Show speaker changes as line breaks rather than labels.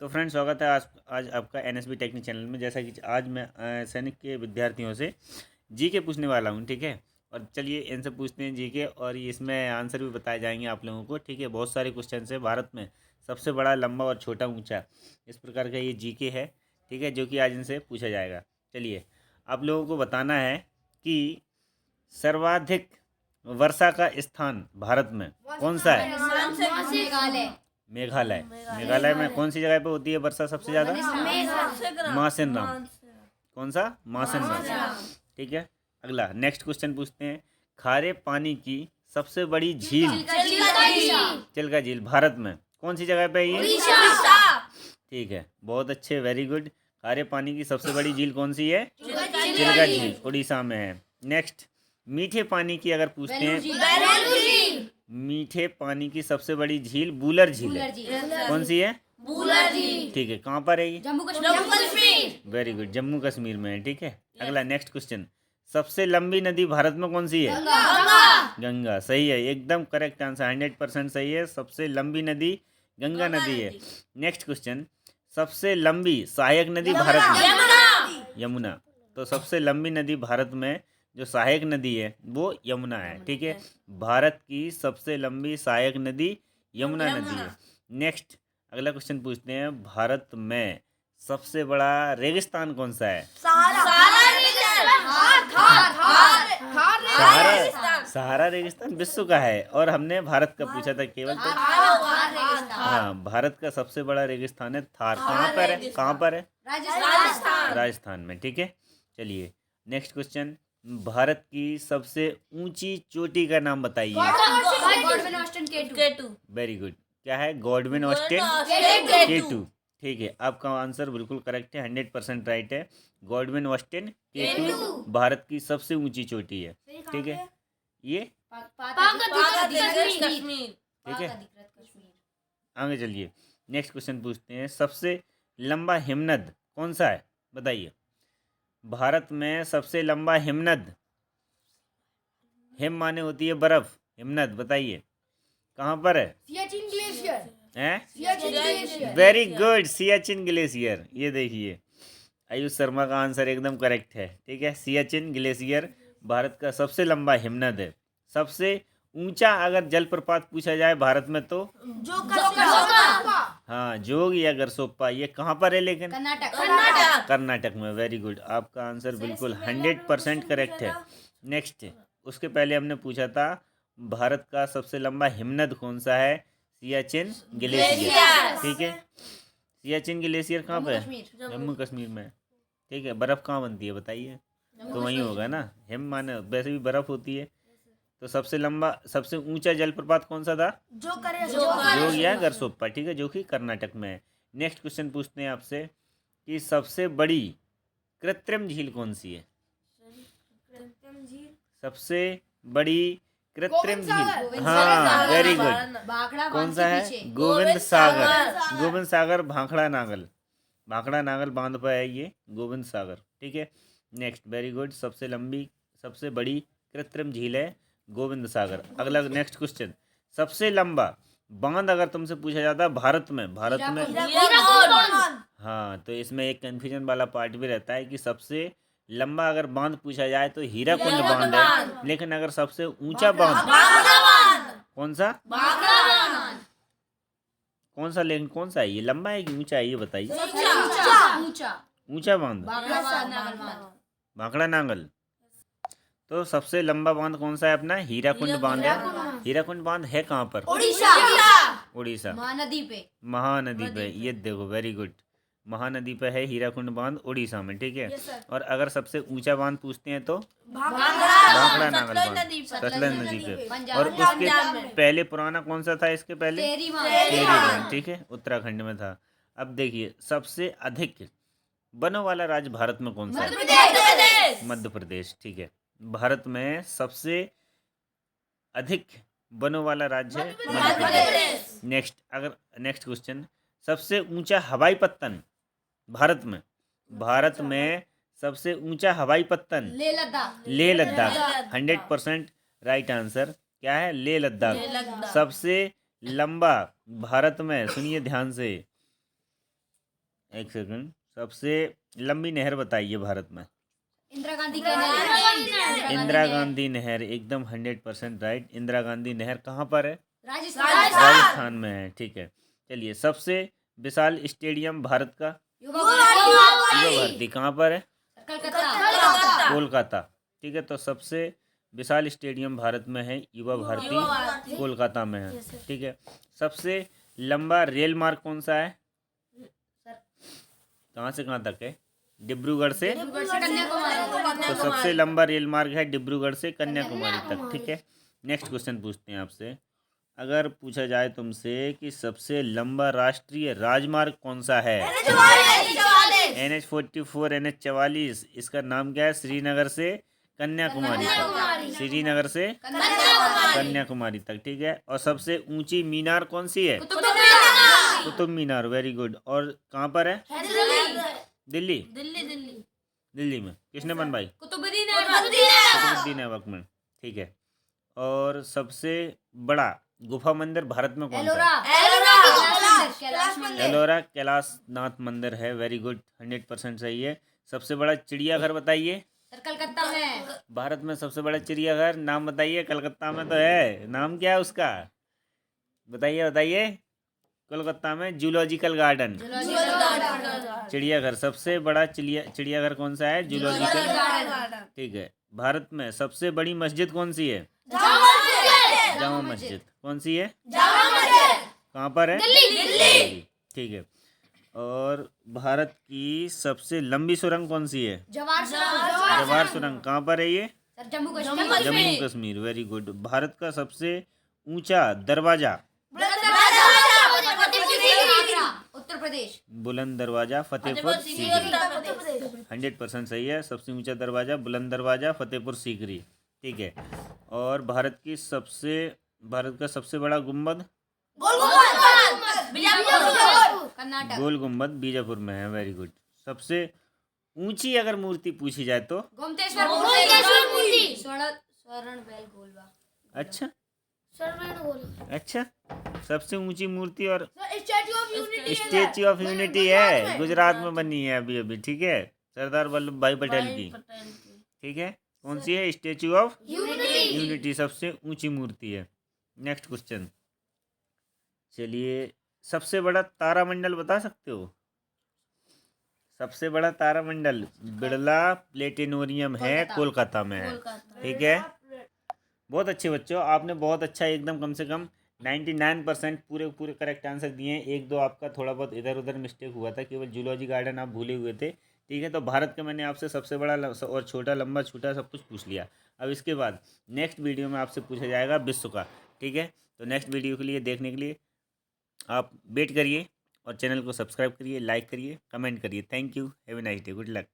तो फ्रेंड्स, स्वागत है आज आपका एनएसबी टेक्निक चैनल में। जैसा कि आज मैं सैनिक के विद्यार्थियों से जीके पूछने वाला हूं, ठीक है। और चलिए इनसे पूछते हैं जीके, और ये इसमें आंसर भी बताए जाएंगे आप लोगों को, ठीक है। बहुत सारे क्वेश्चन है। भारत में सबसे बड़ा, लंबा और छोटा ऊंचा, इस प्रकार का ये जीके है, ठीक है, जो कि आज इनसे पूछा जाएगा। चलिए, आप लोगों को बताना है कि सर्वाधिक वर्षा का स्थान भारत में कौन सा है।
मेघालय।
मेघालय। मेघालय में कौन सी जगह पे होती है वर्षा सबसे ज़्यादा? मासेनराम। कौन सा? मासेनराम, ठीक है। अगला नेक्स्ट क्वेश्चन पूछते हैं। खारे पानी की सबसे बड़ी झील चिल्का झील भारत में कौन सी जगह पे है ये? ठीक है, बहुत अच्छे, वेरी गुड। खारे पानी की सबसे बड़ी झील कौन सी है? चिल्का झील, उड़ीसा में है। नेक्स्ट, मीठे पानी की अगर पूछते हैं, मीठे पानी की सबसे बड़ी झील बूलर झील है। कौन सी है?
बूलर झील।
ठीक है, कहाँ पर है ये?
जम्मू कश्मीर।
वेरी गुड, जम्मू कश्मीर में है, ठीक है। अगला नेक्स्ट क्वेश्चन। सबसे लंबी नदी भारत में कौन सी है?
गंगा।
गंगा, सही है, एकदम करेक्ट आंसर, 100% सही है। सबसे लंबी नदी गंगा नदी है। Next question. सबसे लंबी सहायक नदी भारत में? यमुना। तो सबसे लंबी नदी भारत में जो सहायक नदी है वो यमुना है, ठीक है। भारत की सबसे लंबी सहायक नदी यमुना नदी है। नेक्स्ट, अगला क्वेश्चन पूछते हैं। भारत में सबसे बड़ा रेगिस्तान कौन सा है? सहारा रेगिस्तान विश्व का है, और हमने भारत का पूछा था केवल, तो हाँ, भारत का सबसे बड़ा रेगिस्तान है थार। कहाँ पर है? कहाँ पर है? राजस्थान में, ठीक है। चलिए नेक्स्ट क्वेश्चन। भारत की सबसे ऊंची चोटी का नाम बताइए। वेरी गुड, क्या है? गॉडविन ऑस्टिन केटू, ठीक है। आपका आंसर बिल्कुल करेक्ट है, 100% राइट है। गॉडविन ऑस्टिन केटू भारत की सबसे ऊंची चोटी है, ठीक है। ये ठीक है। आगे चलिए, नेक्स्ट क्वेश्चन पूछते हैं। सबसे लंबा हिमनद कौन सा है, बताइए। भारत में सबसे लंबा हिमनद, हिम माने होती है बर्फ, हिमनद बताइए कहाँ पर है?
सियाचिन ग्लेशियर।
हैं? Very good, Siachen glacier. ये देखिए, आयुष शर्मा का आंसर एकदम करेक्ट है, ठीक है। सियाचिन ग्लेशियर भारत का सबसे लंबा हिमनद है। सबसे ऊंचा अगर जलप्रपात पूछा जाए भारत में तो हाँ, जोग या गरसोप्पा, ये कहाँ पर है लेकिन? कर्नाटक में। वेरी गुड, आपका आंसर बिल्कुल 100% करेक्ट है। नेक्स्ट, उसके पहले हमने पूछा था भारत का सबसे लंबा हिमनद कौन सा है? सियाचिन ग्लेशियर, ठीक है। सियाचिन ग्लेशियर कहाँ पे है? जम्मू कश्मीर में, ठीक है। बर्फ कहाँ बनती है बताइए? तो वहीं होगा ना, हिम माने वैसे भी बर्फ होती है। तो सबसे लंबा, सबसे ऊंचा जलप्रपात कौन सा था? जोग या गरसोप्पा, ठीक है, जो कि कर्नाटक में है। नेक्स्ट क्वेश्चन पूछते हैं आपसे कि सबसे बड़ी कृत्रिम झील कौन सी है? सबसे बड़ी कृत्रिम झील, हाँ, वेरी गुड। कौन सा है? गोविंद सागर। गोविंद सागर भाखड़ा नागल, भाखड़ा नागल बांध पर है ये गोविंद सागर, ठीक है। नेक्स्ट, वेरी गुड, सबसे लंबी, सबसे बड़ी कृत्रिम झील है गोविंद सागर। अगला नेक्स्ट क्वेश्चन। सबसे लंबा बांध अगर तुमसे पूछा जाता है भारत में, हाँ, तो इसमें एक कन्फ्यूजन वाला पार्ट भी रहता है कि सबसे लंबा अगर बांध पूछा जाए तो हीराकुंड बांध है, लेकिन अगर सबसे ऊंचा बांध कौन सा? कौन सा, लेकिन कौन सा है ये? लंबा है कि ऊंचा है ये बताइए। ऊंचा बांध, भाखड़ा नांगल। तो सबसे लंबा बांध कौन सा है अपना? हीराकुंड बांध है। हीराकुंड बांध है कहाँ पर? उड़ीसा, महानदी पे। ये देखो, वेरी गुड, महानदी पे है हीराकुंड बांध, उड़ीसा में, ठीक है। और अगर सबसे ऊंचा बांध पूछते हैं तो भाखड़ा नांगल बांध, सतलज नदी पे। और उसके पहले पुराना कौन सा था? इसके पहले टेरी बांध, ठीक है, उत्तराखंड में था। अब देखिए, सबसे अधिक वनों वाला राज्य भारत में कौन सा है? मध्य प्रदेश, ठीक है। भारत में सबसे अधिक वनों वाला राज्य है मध्य प्रदेश। नेक्स्ट, अगर नेक्स्ट क्वेश्चन। सबसे ऊंचा हवाई पत्तन भारत में, भारत में सबसे ऊंचा हवाई पत्तन लेह लद्दाख, 100% राइट आंसर। क्या है? लेह लद्दाख। सबसे लंबा भारत में, सुनिए ध्यान से, एक सेकंड। सबसे लंबी नहर बताइए भारत में।
इंदिरा गांधी की नहर।
इंदिरा गांधी नहर, एकदम 100% राइट। इंदिरा गांधी नहर कहाँ पर है?
राजस्थान।
राजस्थान में है, ठीक है। चलिए, सबसे विशाल स्टेडियम भारत का?
युवा
युवा भारती कहाँ पर है?
कलकत्ता।
कोलकाता, ठीक है। तो सबसे विशाल स्टेडियम भारत में है युवा भारती, कोलकाता में है, ठीक है। सबसे लंबा रेल मार्ग कौन सा है? कहाँ से कहाँ तक है? डिब्रूगढ़ से। तो सबसे लंबा रेल मार्ग है डिब्रूगढ़ से कन्याकुमारी तक, ठीक है। नेक्स्ट क्वेश्चन पूछते हैं आपसे। अगर पूछा जाए तुमसे कि सबसे लंबा राष्ट्रीय राजमार्ग कौन सा है? NH44, NH44। इसका नाम क्या है? श्रीनगर से कन्याकुमारी तक। श्रीनगर से कन्याकुमारी तक, ठीक है। और सबसे ऊंची मीनार कौन सी है? Qutub Minar, very good. और कहाँ पर है? दिल्ली। दिल्ली में किसने बनवाई? कुतुबुद्दीन ऐबक में, ठीक है। और सबसे बड़ा गुफा मंदिर भारत में कौन सा है? एलोरा कैलाशनाथ मंदिर है, वेरी गुड, 100% सही है। सबसे बड़ा चिड़ियाघर बताइए।
कलकत्ता में।
भारत में सबसे बड़ा चिड़ियाघर नाम बताइए। कलकत्ता में तो है, नाम क्या है उसका? बताइए। कोलकाता में जूलॉजिकल गार्डन। चिड़ियाघर, सबसे बड़ा चिड़ियाघर कौन सा है? जूलॉजिकल, ठीक है। भारत में सबसे बड़ी मस्जिद कौन सी है? जामा मस्जिद। कौन सी है? कहाँ पर है? दिल्ली, ठीक है। और भारत की सबसे लंबी सुरंग कौन सी है? जवाहर सुरंग। कहाँ पर है ये? Jammu Kashmir, very good. भारत का सबसे ऊंचा दरवाजा?
उत्तर प्रदेश।
बुलंद दरवाजा फतेहपुर सीकरी, 100% सही है। सबसे ऊंचा दरवाजा बुलंद दरवाजा फतेहपुर सीकरी, ठीक है। और भारत का सबसे बड़ा गुम्बद? गोल गुम्बद बीजापुर में है, वेरी गुड। सबसे ऊंची अगर मूर्ति पूछी जाए तो? अच्छा, सबसे ऊंची मूर्ति और स्टैच्यू ऑफ यूनिटी है, गुजरात में बनी है अभी, ठीक है। सरदार वल्लभ भाई पटेल की, ठीक है। कौन सी है? स्टैच्यू ऑफ यूनिटी सबसे ऊंची मूर्ति है। Next question. चलिए, सबसे बड़ा तारामंडल बता सकते हो? सबसे बड़ा तारामंडल बिरला प्लेनेटोरियम है, कोलकाता में है, ठीक है। बहुत अच्छे बच्चों, आपने बहुत अच्छा, एकदम कम से कम 99% पूरे करेक्ट आंसर दिए हैं। एक दो आपका थोड़ा बहुत इधर उधर मिस्टेक हुआ था, केवल जूलॉजी गार्डन आप भूले हुए थे, ठीक है। तो भारत का मैंने आपसे सबसे बड़ा और छोटा, लंबा छोटा सब कुछ पूछ लिया। अब इसके बाद नेक्स्ट वीडियो में आपसे पूछा जाएगा विश्व का, ठीक है। तो नेक्स्ट वीडियो के लिए देखने के लिए आप वेट करिए और चैनल को सब्सक्राइब करिए, लाइक करिए, कमेंट करिए। Thank you, have a nice day, good luck.